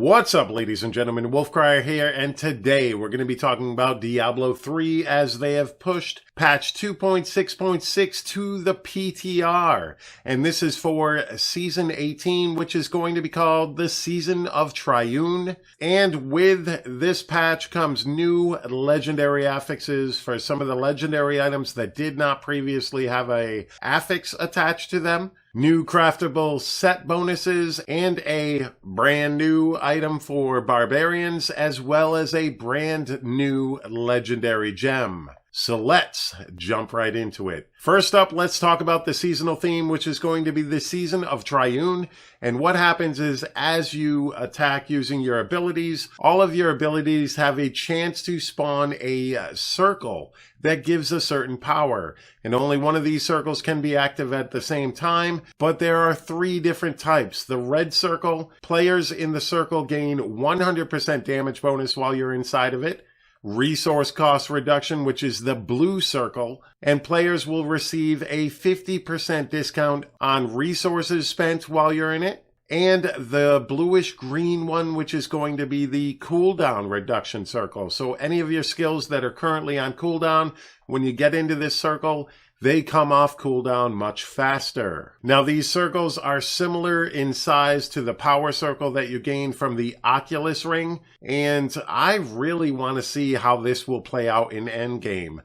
What's up, ladies and gentlemen? Wolfcryer here, and today we're going to be talking about Diablo 3 as they have pushed patch 2.6.6 to the PTR. And this is for Season 18, which is going to be called the Season of Triune. And with this patch comes new legendary affixes for some of the legendary items that did not previously have a affix attached to them. New craftable set bonuses and a brand new item for barbarians, as well as a brand new legendary gem. So let's jump right into it. First up, let's talk about the seasonal theme, which is going to be the Season of Triune. And what happens is as you attack using your abilities, all of your abilities have a chance to spawn a circle that gives a certain power. And only one of these circles can be active at the same time, but there are three different types. The red circle, players in the circle gain 100% damage bonus while you're inside of it. Resource cost reduction, which is the blue circle, and players will receive a 50% discount on resources spent while you're in it. And the bluish green one, which is going to be the cooldown reduction circle. So any of your skills that are currently on cooldown, when you get into this circle, they come off cooldown much faster. Now, these circles are similar in size to the power circle that you gain from the Oculus ring, and I really want to see how this will play out in endgame.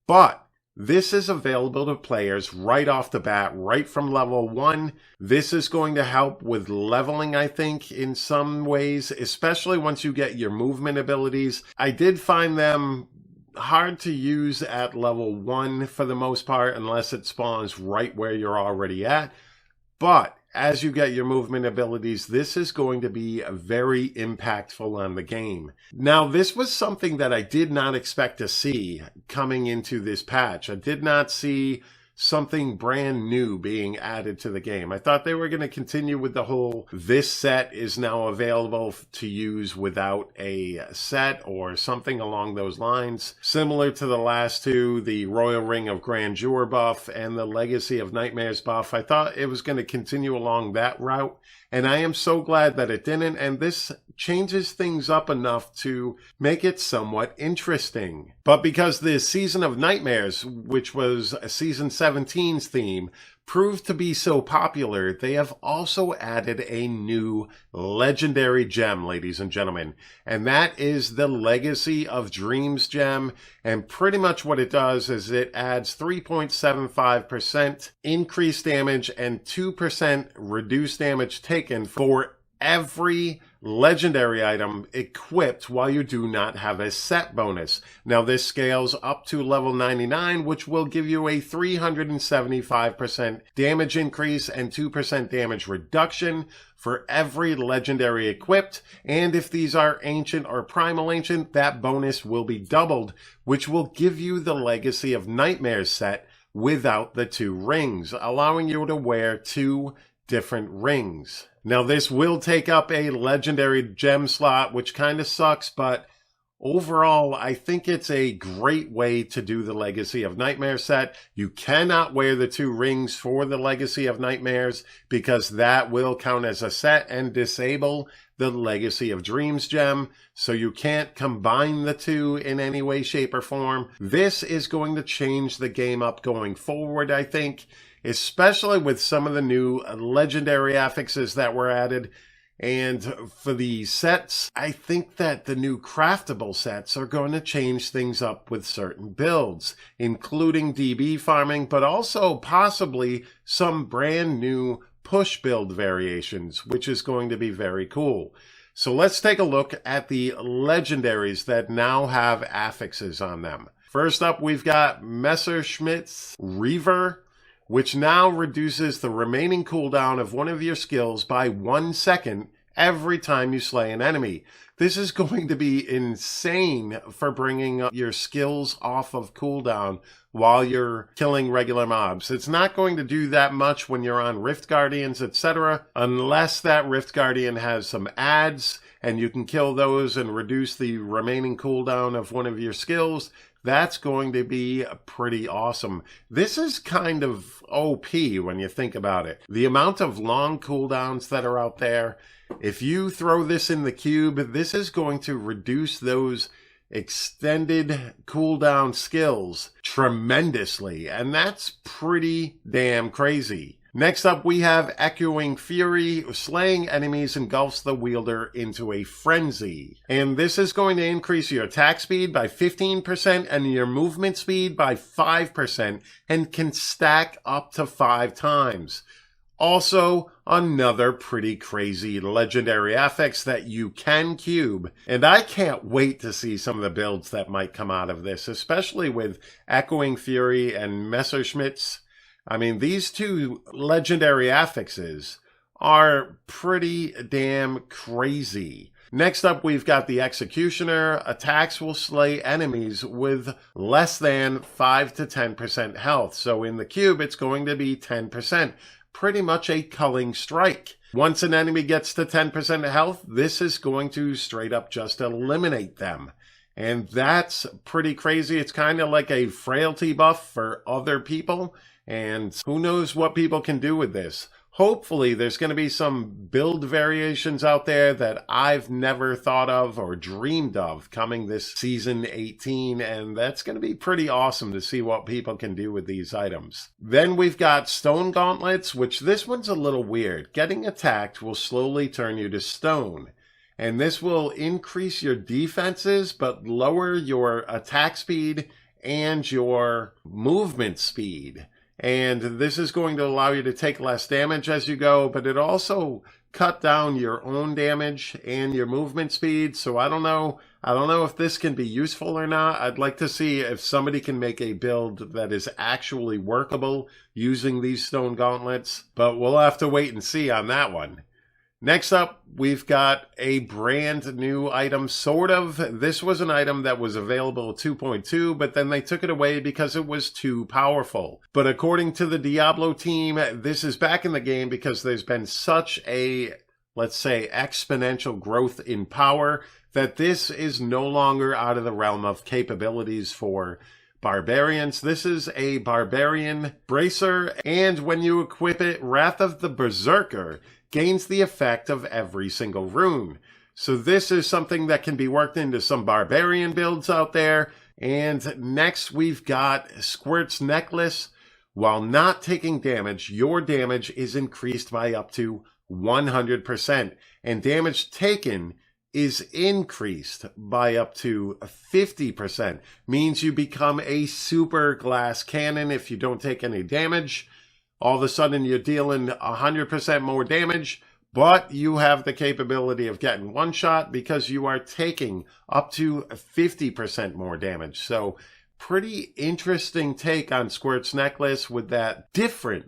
But this is available to players right off the bat, right from level 1. This is going to help with leveling, I think, in some ways, especially once you get your movement abilities. I did find them hard to use at level 1 for the most part, unless it spawns right where you're already at. But as you get your movement abilities, this is going to be very impactful on the game. Now, this was something that I did not expect to see coming into this patch. I did not see something brand new being added to the game. I thought they were going to continue with the whole, this set is now available to use without a set or something along those lines. Similar to the last two, the Royal Ring of Grandeur buff and the Legacy of Nightmares buff. I thought it was going to continue along that route, and I am so glad that it didn't, and this changes things up enough to make it somewhat interesting. But because the Season of Nightmares, which was Season 17's theme, proved to be so popular, they have also added a new legendary gem, ladies and gentlemen. And that is the Legacy of Dreams gem. And pretty much what it does is it adds 3.75% increased damage and 2% reduced damage taken for every legendary item equipped while you do not have a set bonus. Now, this scales up to level 99, which will give you a 375% damage increase and 2% damage reduction for every legendary equipped. And if these are ancient or primal ancient, that bonus will be doubled, which will give you the Legacy of Nightmares set without the 2 rings, allowing you to wear 2 different rings. Now, this will take up a legendary gem slot, which kind of sucks, but overall, I think it's a great way to do the Legacy of Nightmares set. You cannot wear the 2 rings for the Legacy of Nightmares because that will count as a set and disable the Legacy of Dreams gem, so you can't combine the 2 in any way, shape, or form. This is going to change the game up going forward, I think, especially with some of the new legendary affixes that were added. And for the sets, I think that the new craftable sets are going to change things up with certain builds, including DB farming, but also possibly some brand new push build variations, which is going to be very cool. So let's take a look at the legendaries that now have affixes on them. First up, we've got Messerschmitt's Reaver, which now reduces the remaining cooldown of one of your skills by 1 second every time you slay an enemy. This is going to be insane for bringing up your skills off of cooldown while you're killing regular mobs. It's not going to do that much when you're on Rift Guardians, etc., unless that Rift Guardian has some ads and you can kill those and reduce the remaining cooldown of one of your skills. That's going to be pretty awesome. This is kind of OP when you think about it. The amount of long cooldowns that are out there, if you throw this in the cube, this is going to reduce those extended cooldown skills tremendously, and that's pretty damn crazy. Next up, we have Echoing Fury. Slaying enemies engulfs the wielder into a frenzy. And this is going to increase your attack speed by 15% and your movement speed by 5% and can stack up to 5 times. Also, another pretty crazy legendary affix that you can cube. And I can't wait to see some of the builds that might come out of this, especially with Echoing Fury and Messerschmitt's. I mean, these two legendary affixes are pretty damn crazy. Next up, we've got the Executioner. Attacks will slay enemies with less than 5 to 10% health. So in the cube, it's going to be 10%. Pretty much a culling strike. Once an enemy gets to 10% health, this is going to straight up just eliminate them. And that's pretty crazy. It's kind of like a frailty buff for other people. And who knows what people can do with this. Hopefully there's going to be some build variations out there that I've never thought of or dreamed of coming this season 18, and that's going to be pretty awesome to see what people can do with these items. Then we've got Stone Gauntlets, which this one's a little weird. Getting attacked will slowly turn you to stone, and this will increase your defenses but lower your attack speed and your movement speed. And this is going to allow you to take less damage as you go, but it also cut down your own damage and your movement speed. So I don't know if this can be useful or not. I'd like to see if somebody can make a build that is actually workable using these stone gauntlets, but we'll have to wait and see on that one. Next up, we've got a brand new item, sort of. This was an item that was available at 2.2, but then they took it away because it was too powerful. But according to the Diablo team, this is back in the game because there's been such a, let's say, exponential growth in power that this is no longer out of the realm of capabilities for barbarians. This is a barbarian bracer, and when you equip it, Wrath of the Berserker gains the effect of every single rune. So this is something that can be worked into some barbarian builds out there. And next we've got Squirt's Necklace. While not taking damage, your damage is increased by up to 100%. And damage taken is increased by up to 50%. Means you become a super glass cannon if you don't take any damage. All of a sudden, you're dealing 100% more damage, but you have the capability of getting one shot because you are taking up to 50% more damage. So, pretty interesting take on Squirt's Necklace with that different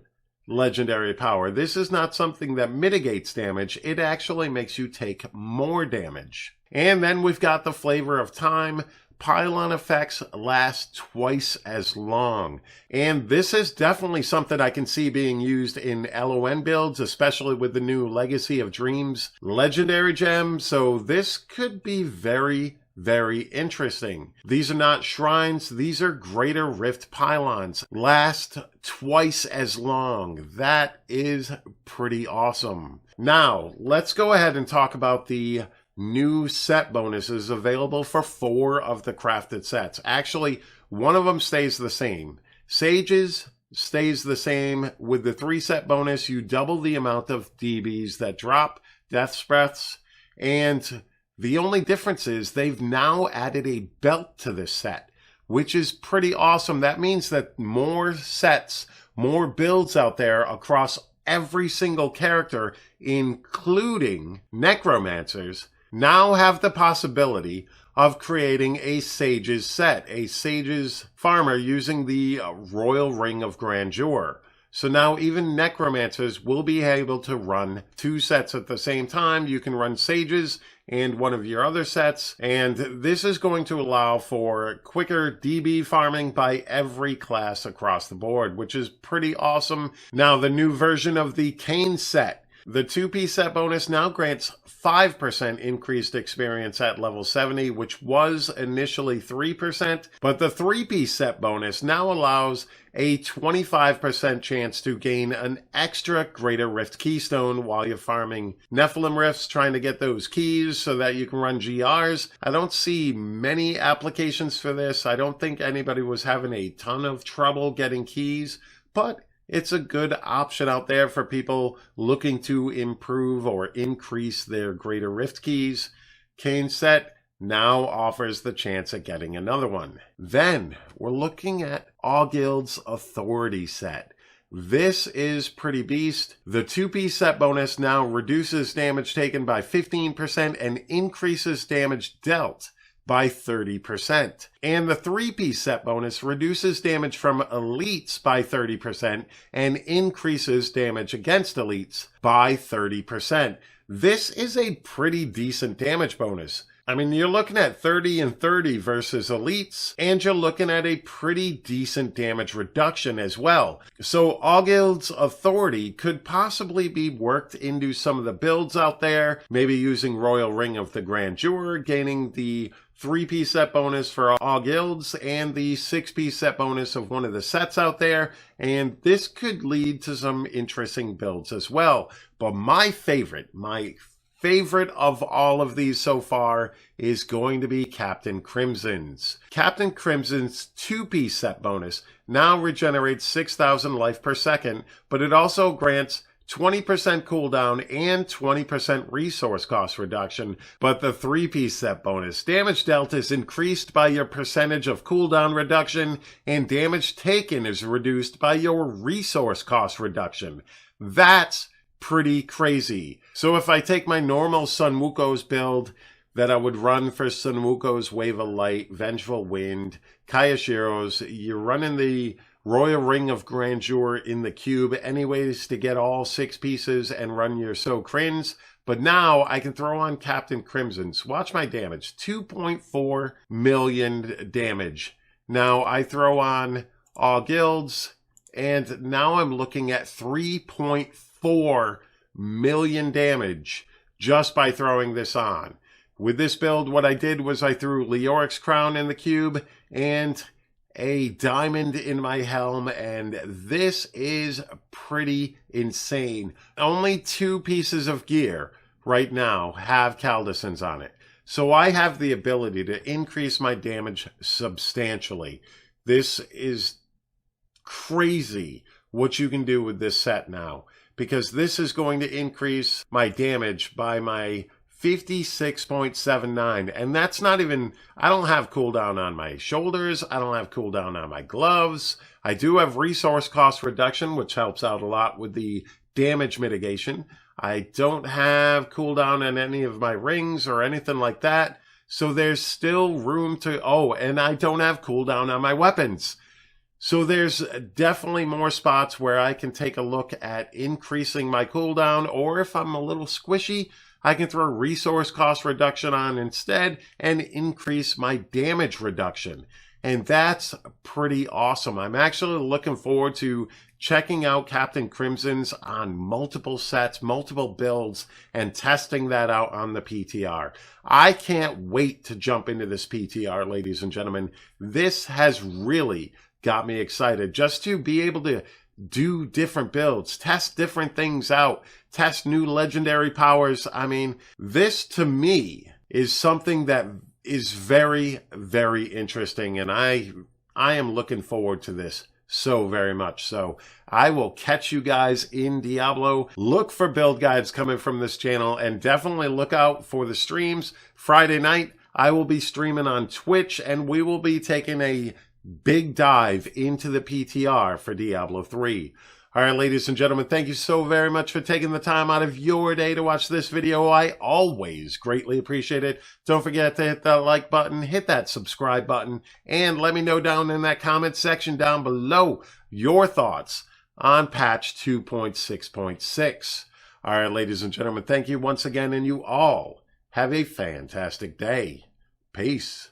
legendary power. This is not something that mitigates damage. It actually makes you take more damage. And then we've got the Flavor of Time. Pylon effects last twice as long. And this is definitely something I can see being used in LON builds, especially with the new Legacy of Dreams legendary gem. So this could be very, very interesting. These are not shrines. These are Greater Rift pylons. Last twice as long. That is pretty awesome. Now, let's go ahead and talk about the new set bonuses available for 4 of the crafted sets. Actually, one of them stays the same. Sages stays the same. With the 3 set bonus, you double the amount of DBs that drop, Death's Breaths, and the only difference is they've now added a belt to this set, which is pretty awesome. That means that more sets, more builds out there across every single character, including necromancers, now have the possibility of creating a Sage's set, a Sage's farmer using the Royal Ring of Grandeur. So now even necromancers will be able to run 2 sets at the same time. You can run Sages and one of your other sets, and this is going to allow for quicker DB farming by every class across the board, which is pretty awesome. Now, the new version of the Cane set. The 2-piece set bonus now grants 5% increased experience at level 70, which was initially 3%, but the 3-piece set bonus now allows a 25% chance to gain an extra Greater Rift keystone while you're farming Nephilim Rifts, trying to get those keys so that you can run GRs. I don't see many applications for this. I don't think anybody was having a ton of trouble getting keys, but it's a good option out there for people looking to improve or increase their Greater Rift keys. Kane's set now offers the chance at getting another one. Then we're looking at Guild's Authority set. This is pretty beast. The 2-piece set bonus now reduces damage taken by 15% and increases damage dealt by 30%. And the 3-piece set bonus reduces damage from elites by 30% and increases damage against elites by 30%. This is a pretty decent damage bonus. I mean, you're looking at 30 and 30 versus elites, and you're looking at a pretty decent damage reduction as well. So Guild's Authority could possibly be worked into some of the builds out there, maybe using Royal Ring of the Grandeur, gaining the 3-piece set bonus for all guilds and the 6-piece set bonus of one of the sets out there, and this could lead to some interesting builds as well. But my favorite of all of these so far is going to be Captain Crimson's. Captain Crimson's 2-piece set bonus now regenerates 6,000 life per second, but it also grants 20% cooldown and 20% resource cost reduction. But the 3-piece set bonus, damage dealt is increased by your percentage of cooldown reduction, and damage taken is reduced by your resource cost reduction. That's pretty crazy. So if I take my normal Sun Wuko's build that I would run for Sun Wuko's Wave of Light, Vengeful Wind, Kayashiro's, you're running the Royal Ring of Grandeur in the cube anyways to get all 6 pieces and run your So Crins. But now I can throw on Captain Crimson's. Watch my damage, 2.4 million damage. Now I throw on all guilds, and now I'm looking at 3.4 million damage just by throwing this on. With this build, what I did was I threw Leoric's Crown in the cube and a diamond in my helm, and this is pretty insane. Only 2 pieces of gear right now have Caldesons on it, so I have the ability to increase my damage substantially. This is crazy what you can do with this set now, because this is going to increase my damage by my 56.79, and that's not even, I don't have cooldown on my shoulders, I don't have cooldown on my gloves. I do have resource cost reduction, which helps out a lot with the damage mitigation. I don't have cooldown on any of my rings or anything like that, so there's still room to, and I don't have cooldown on my weapons. So there's definitely more spots where I can take a look at increasing my cooldown, or if I'm a little squishy, I can throw resource cost reduction on instead and increase my damage reduction. And that's pretty awesome. I'm actually looking forward to checking out Captain Crimson's on multiple sets, multiple builds, and testing that out on the PTR. I can't wait to jump into this PTR, ladies and gentlemen. This has really got me excited just to be able to do different builds, test different things out, test new legendary powers. I mean, this to me is something that is very, very interesting, and I am looking forward to this so very much. So I will catch you guys in Diablo. Look for build guides coming from this channel, and definitely look out for the streams. Friday night, I will be streaming on Twitch, and we will be taking a big dive into the PTR for Diablo 3. All right, ladies and gentlemen, thank you so very much for taking the time out of your day to watch this video. I always greatly appreciate it. Don't forget to hit that like button, hit that subscribe button, and let me know down in that comment section down below your thoughts on patch 2.6.6. All right, ladies and gentlemen, thank you once again, and you all have a fantastic day. Peace.